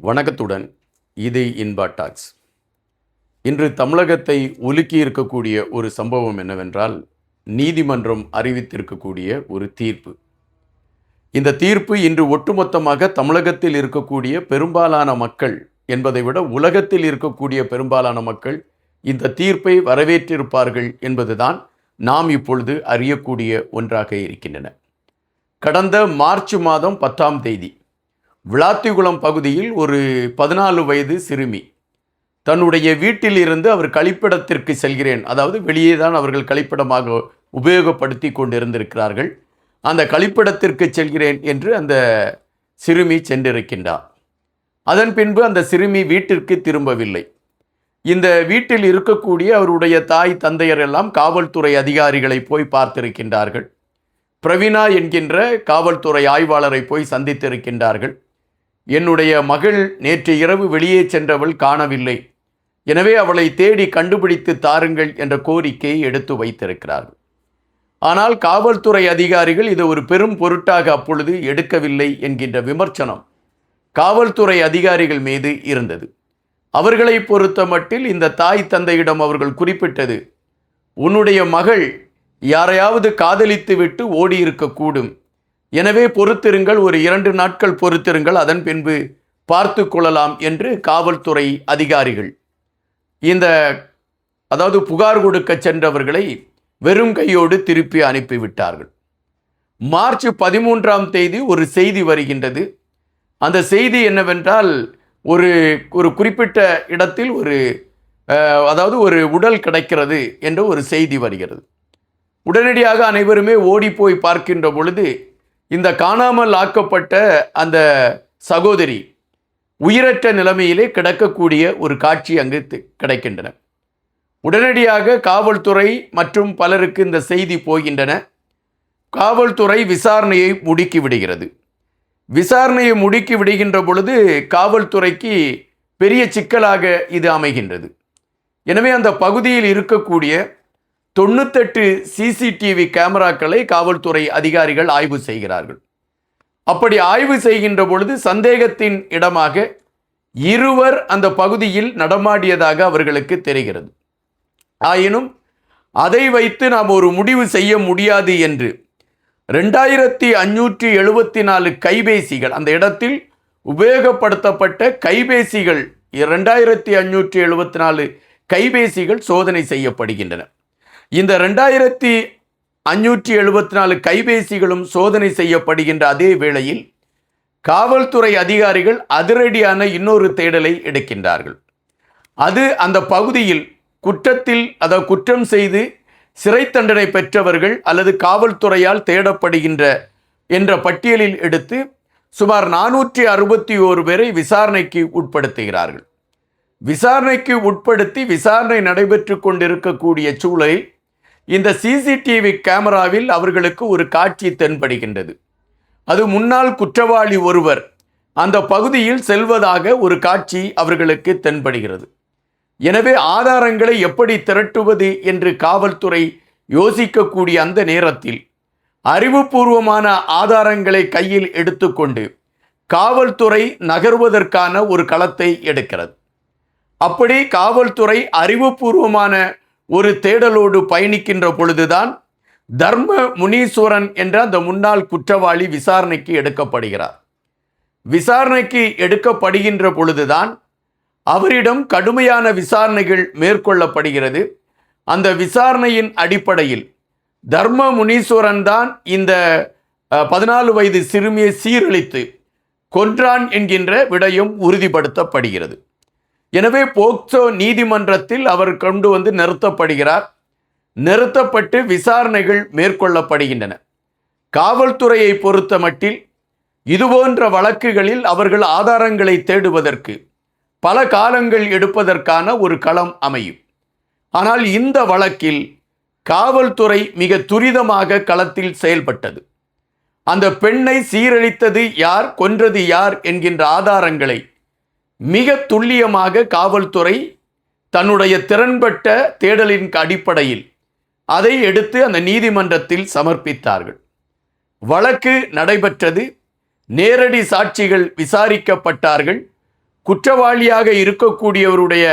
வணக்கத்துடன் இது இன்பா டாக்ஸ். இன்று தமிழகத்தை உலுக்கி இருக்கக்கூடிய ஒரு சம்பவம் என்னவென்றால், நீதிமன்றம் அறிவித்திருக்கக்கூடிய ஒரு தீர்ப்பு. இந்த தீர்ப்பு இன்று ஒட்டுமொத்தமாக தமிழகத்தில் இருக்கக்கூடிய பெரும்பாலான மக்கள் என்பதை விட உலகத்தில் இருக்கக்கூடிய பெரும்பாலான மக்கள் இந்த தீர்ப்பை வரவேற்றிருப்பார்கள் என்பதுதான் நாம் இப்பொழுது அறியக்கூடிய ஒன்றாக இருக்கின்றன. கடந்த மார்ச் மாதம் 10ஆம் தேதி விளாத்திகுளம் பகுதியில் ஒரு 14 வயது சிறுமி தன்னுடைய வீட்டில் இருந்து அவர் கழிப்பிடத்திற்கு செல்கிறேன், அதாவது வெளியே தான் அவர்கள் கழிப்பிடமாக உபயோகப்படுத்தி கொண்டிருந்திருக்கிறார்கள், அந்த கழிப்பிடத்திற்கு செல்கிறேன் என்று அந்த சிறுமி சென்றிருக்கின்றார். அதன் பின்பு அந்த சிறுமி வீட்டிற்கு திரும்பவில்லை. இந்த வீட்டில் இருக்கக்கூடிய அவருடைய தாய் தந்தையர் எல்லாம் காவல்துறை அதிகாரிகளை போய் பார்த்திருக்கின்றார்கள். பிரவீனா என்கின்ற காவல்துறை ஆய்வாளரை போய் சந்தித்திருக்கின்றார்கள். என்னுடைய மகள் நேற்று இரவு வெளியே சென்றவள் காணவில்லை, எனவே அவளை தேடி கண்டுபிடித்து தாருங்கள் என்ற கோரிக்கையை எடுத்து வைத்திருக்கிறார்கள். ஆனால் காவல்துறை அதிகாரிகள் இதை ஒரு பெரும் பொருட்டாக அப்பொழுது எடுக்கவில்லை என்கின்ற விமர்சனம் காவல்துறை அதிகாரிகள் மீது இருந்தது. அவர்களை பொறுத்த மட்டில் இந்த தாய் தந்தையிடம் அவர்கள் குறிப்பிட்டது, உன்னுடைய மகள் யாரையாவது காதலித்து விட்டு ஓடி இருக்கக்கூடும், எனவே பொறுத்திருங்கள், ஒரு 2 நாட்கள் பொறுத்திருங்கள், அதன் பின்பு பார்த்து கொள்ளலாம் என்று காவல்துறை அதிகாரிகள் அதாவது புகார் கொடுக்க சென்றவர்களை வெறும் கையோடு திருப்பி அனுப்பிவிட்டார்கள். மார்ச் 13ஆம் தேதி ஒரு செய்தி வருகின்றது. அந்த செய்தி என்னவென்றால், ஒரு குறிப்பிட்ட இடத்தில் அதாவது ஒரு உடல் கிடைக்கிறது என்ற ஒரு செய்தி வருகிறது. உடனடியாக அனைவருமே ஓடி போய் பார்க்கின்ற பொழுது இந்த காணாமல் ஆக்கப்பட்ட அந்த சகோதரி உயிரற்ற நிலைமையிலே கிடக்கக்கூடிய ஒரு காட்சி அங்கு கிடைக்கின்றன. உடனடியாக காவல்துறை மற்றும் பலருக்கு இந்த செய்தி போகின்றன. காவல்துறை விசாரணையை முடுக்கி விடுகிறது. விசாரணையை முடுக்கி விடுகின்ற பொழுது காவல்துறைக்கு பெரிய சிக்கலாக இது அமைகின்றது. எனவே அந்த பகுதியில் இருக்கக்கூடிய 98 சிசிடிவி கேமராக்களை காவல்துறை அதிகாரிகள் ஆய்வு செய்கிறார்கள். அப்படி ஆய்வு செய்கின்ற பொழுது சந்தேகத்தின் இடமாக 2 அந்த பகுதியில் நடமாடியதாக அவர்களுக்கு தெரிகிறது. ஆயினும் அதை வைத்து நாம் ஒரு முடிவு செய்ய முடியாது என்று 2574 கைபேசிகள், அந்த இடத்தில் உபயோகப்படுத்தப்பட்ட கைபேசிகள் 2574 கைபேசிகள் சோதனை செய்யப்படுகின்றன. இந்த 2574 கைபேசிகளும் சோதனை செய்யப்படுகின்ற அதே வேளையில் காவல்துறை அதிகாரிகள் அதிரடியான இன்னொரு தேடலை எடுக்கின்றார்கள். அது அந்த பகுதியில் குற்றம் செய்து சிறை தண்டனை பெற்றவர்கள் அல்லது காவல்துறையால் தேடப்படுகின்ற என்ற பட்டியலில் எடுத்து சுமார் 461 பேரை விசாரணைக்கு உட்படுத்துகிறார்கள். விசாரணைக்கு உட்படுத்தி விசாரணை நடைபெற்று கொண்டிருக்கக்கூடிய சூழலில் இந்த சிசிடிவி கேமராவில் அவர்களுக்கு ஒரு காட்சி தென்படுகின்றது. அது முன்னாள் குற்றவாளி ஒருவர் அந்த பகுதியில் செல்வதாக ஒரு காட்சி அவர்களுக்கு தென்படுகிறது. எனவே ஆதாரங்களை எப்படி திரட்டுவது என்று காவல்துறை யோசிக்கக்கூடிய அந்த நேரத்தில் அறிவுபூர்வமான ஆதாரங்களை கையில் எடுத்துக்கொண்டு காவல்துறை நகர்வதற்கான ஒரு களத்தை எடுக்கிறது. அப்படி காவல்துறை அறிவுபூர்வமான ஒரு தேடலோடு பயணிக்கின்ற பொழுதுதான் தர்ம முனீஸ்வரன் என்ற அந்த முன்னாள் குற்றவாளி விசாரணைக்கு எடுக்கப்படுகிறார். விசாரணைக்கு எடுக்கப்படுகின்ற பொழுதுதான் அவரிடம் கடுமையான விசாரணைகள் மேற்கொள்ளப்படுகிறது. அந்த விசாரணையின் அடிப்படையில் தர்ம முனீஸ்வரன் தான் இந்த 14 வயது சிறுமியை சீரழித்து கொன்றான் என்கின்ற விடயம் உறுதிப்படுத்தப்படுகிறது. எனவே போக்சோ நீதிமன்றத்தில் அவர் கொண்டு வந்து நிறுத்தப்படுகிறார். நிறுத்தப்பட்டு விசாரணைகள் மேற்கொள்ளப்படுகின்றன. காவல்துறையை பொறுத்த மட்டில் இதுபோன்ற வழக்குகளில் அவர்கள் ஆதாரங்களை தேடுவதற்கு பல காலங்கள் எடுப்பதற்கான ஒரு களம் அமையும். ஆனால் இந்த வழக்கில் காவல்துறை மிக துரிதமாக களத்தில் செயல்பட்டது. அந்த பெண்ணை சீரழித்தது யார், கொன்றது யார் என்கின்ற ஆதாரங்களை மிக துல்லியமாக காவல்துறை தன்னுடைய திறன்பட்ட தேடலின் அடிப்படையில் அதை எடுத்து அந்த நீதிமன்றத்தில் சமர்ப்பித்தார்கள். வழக்கு நடைபெற்றது. நேரடி சாட்சிகள் விசாரிக்கப்பட்டார்கள். குற்றவாளியாக இருக்கக்கூடியவருடைய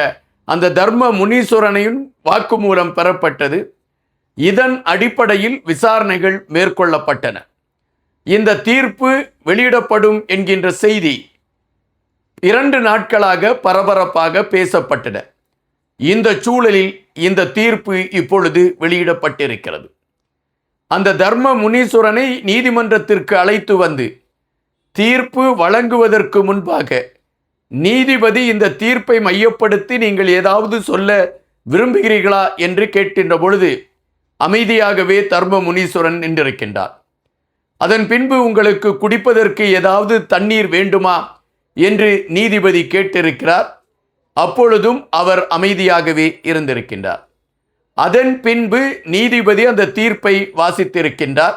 அந்த தர்ம முனீஸ்வரனையும் வாக்குமூலம் பெறப்பட்டது. இதன் அடிப்படையில் விசாரணைகள் மேற்கொள்ளப்பட்டன. இந்த தீர்ப்பு வெளியிடப்படும் என்கின்ற செய்தி 2 நாட்களாக பரபரப்பாக பேசப்பட்டன. இந்த சூழலில் இந்த தீர்ப்பு இப்பொழுது வெளியிடப்பட்டிருக்கிறது. அந்த தர்ம முனீஸ்வரனை நீதிமன்றத்திற்கு அழைத்து வந்து தீர்ப்பு வழங்குவதற்கு முன்பாக நீதிபதி இந்த தீர்ப்பை மையப்படுத்தி நீங்கள் ஏதாவது சொல்ல விரும்புகிறீர்களா என்று கேட்கின்ற பொழுது அமைதியாகவே தர்ம முனீஸ்வரன் நின்றிருக்கின்றார். அதன் பின்பு உங்களுக்கு குடிப்பதற்கு ஏதாவது தண்ணீர் வேண்டுமா என்று நீதிபதி கேட்டிருக்கிறார். அப்பொழுதும் அவர் அமைதியாகவே இருந்திருக்கின்றார். அதன் பின்பு நீதிபதி அந்த தீர்ப்பை வாசித்திருக்கின்றார்.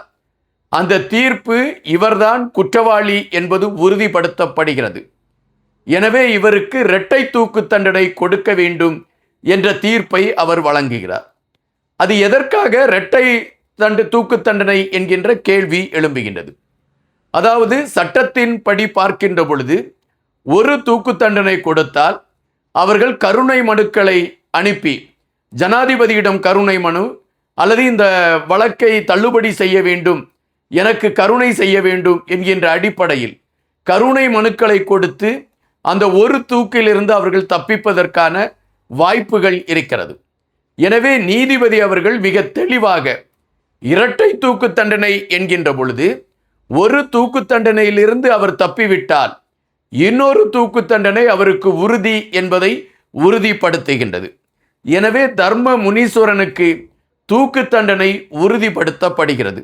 அந்த தீர்ப்பு இவர்தான் குற்றவாளி என்பது உறுதிப்படுத்தப்படுகிறது. எனவே இவருக்கு இரட்டை தூக்கு தண்டனை கொடுக்க வேண்டும் என்ற தீர்ப்பை அவர் வழங்குகிறார். அது எதற்காக இரட்டை தூக்கு தண்டனை என்கின்ற கேள்வி எழும்புகின்றது. அதாவது சட்டத்தின் படி பார்க்கின்ற பொழுது ஒரு தூக்கு தண்டனை கொடுத்தால் அவர்கள் கருணை மனுக்களை அனுப்பி ஜனாதிபதியிடம் கருணை மனு அல்லது இந்த வழக்கை தள்ளுபடி செய்ய வேண்டும், எனக்கு கருணை செய்ய வேண்டும் என்கின்ற அடிப்படையில் கருணை மனுக்களை கொடுத்து அந்த ஒரு தூக்கிலிருந்து அவர்கள் தப்பிப்பதற்கான வாய்ப்புகள் இருக்கிறது. எனவே நீதிபதி அவர்கள் மிக தெளிவாக இரட்டை தூக்கு தண்டனை என்கின்ற பொழுது ஒரு தூக்கு தண்டனையிலிருந்து அவர் தப்பிவிட்டால் இன்னொரு தூக்கு தண்டனை அவருக்கு உறுதி என்பதை உறுதிப்படுத்துகின்றது. எனவே தர்ம முனீஸ்வரனுக்கு தூக்கு தண்டனை உறுதிப்படுத்தப்படுகிறது.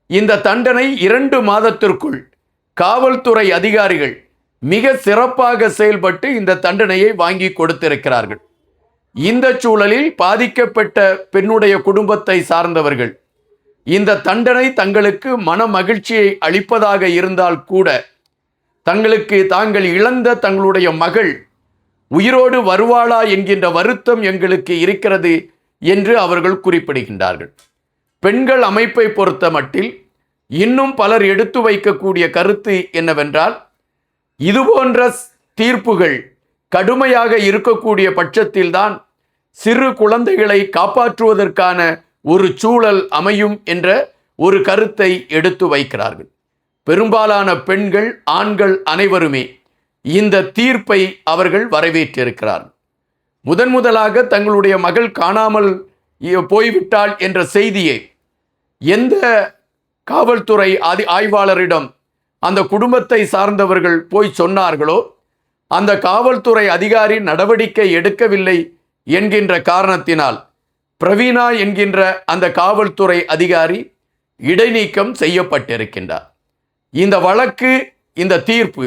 இந்த தண்டனை 2 மாதத்திற்குள் காவல்துறை அதிகாரிகள் மிக சிறப்பாக செயல்பட்டு இந்த தண்டனையை வாங்கி கொடுத்திருக்கிறார்கள். இந்த சூழலில் பாதிக்கப்பட்ட பெண்ணுடைய குடும்பத்தை சார்ந்தவர்கள் இந்த தண்டனை தங்களுக்கு மன மகிழ்ச்சியை அளிப்பதாக இருந்தால் கூட தாங்கள் இழந்த தங்களுடைய மகள் உயிரோடு வருவாளா என்கின்ற வருத்தம் எங்களுக்கு இருக்கிறது என்று அவர்கள் குறிப்பிடுகின்றார்கள். பெண்கள் அமைப்பை பொறுத்த மட்டில் இன்னும் பலர் எடுத்து வைக்கக்கூடிய கருத்து என்னவென்றால், இதுபோன்ற தீர்ப்புகள் கடுமையாக இருக்கக்கூடிய பட்சத்தில்தான் சிறு குழந்தைகளை காப்பாற்றுவதற்கான ஒரு சூழல் அமையும் என்ற ஒரு கருத்தை எடுத்து வைக்கிறார்கள். பெரும்பாலான பெண்கள், ஆண்கள் அனைவருமே இந்த தீர்ப்பை அவர்கள் வரவேற்றிருக்கிறார்கள். முதலாக தங்களுடைய மகள் காணாமல் போய்விட்டாள் என்ற செய்தியை எந்த காவல்துறை ஆய்வாளரிடம் அந்த குடும்பத்தை சார்ந்தவர்கள் போய் சொன்னார்களோ அந்த காவல்துறை அதிகாரி நடவடிக்கை எடுக்கவில்லை என்கின்ற காரணத்தினால் பிரவீனா என்கின்ற அந்த காவல்துறை அதிகாரி இடைநீக்கம் செய்யப்பட்டிருக்கின்றார். இந்த வழக்கு, இந்த தீர்ப்பு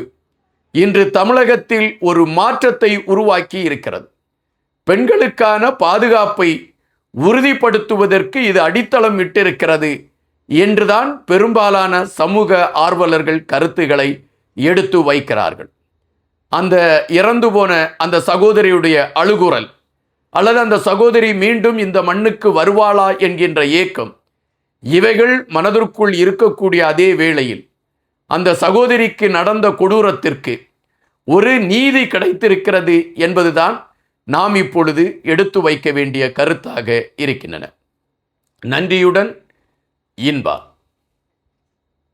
இன்று தமிழகத்தில் ஒரு மாற்றத்தை உருவாக்கி இருக்கிறது. பெண்களுக்கான பாதுகாப்பை உறுதிப்படுத்துவதற்கு இது அடித்தளம் இட்டிருக்கிறது என்றுதான் பெரும்பாலான சமூக ஆர்வலர்கள் கருத்துக்களை எடுத்து வைக்கிறார்கள். அந்த இறந்து போன அந்த சகோதரியுடைய அழுகுரல் அல்லது அந்த சகோதரி மீண்டும் இந்த மண்ணுக்கு வருவாளா என்கின்ற ஏக்கம், இவைகள் மனதிற்குள் இருக்கக்கூடிய அதே வேளையில் அந்த சகோதரிக்கு நடந்த கொடூரத்திற்கு ஒரு நீதி கிடைத்திருக்கிறது என்பதுதான் நாம் இப்பொழுது எடுத்து வைக்க வேண்டிய கருத்தாக இருக்கின்றன. நன்றியுடன் இன்பா.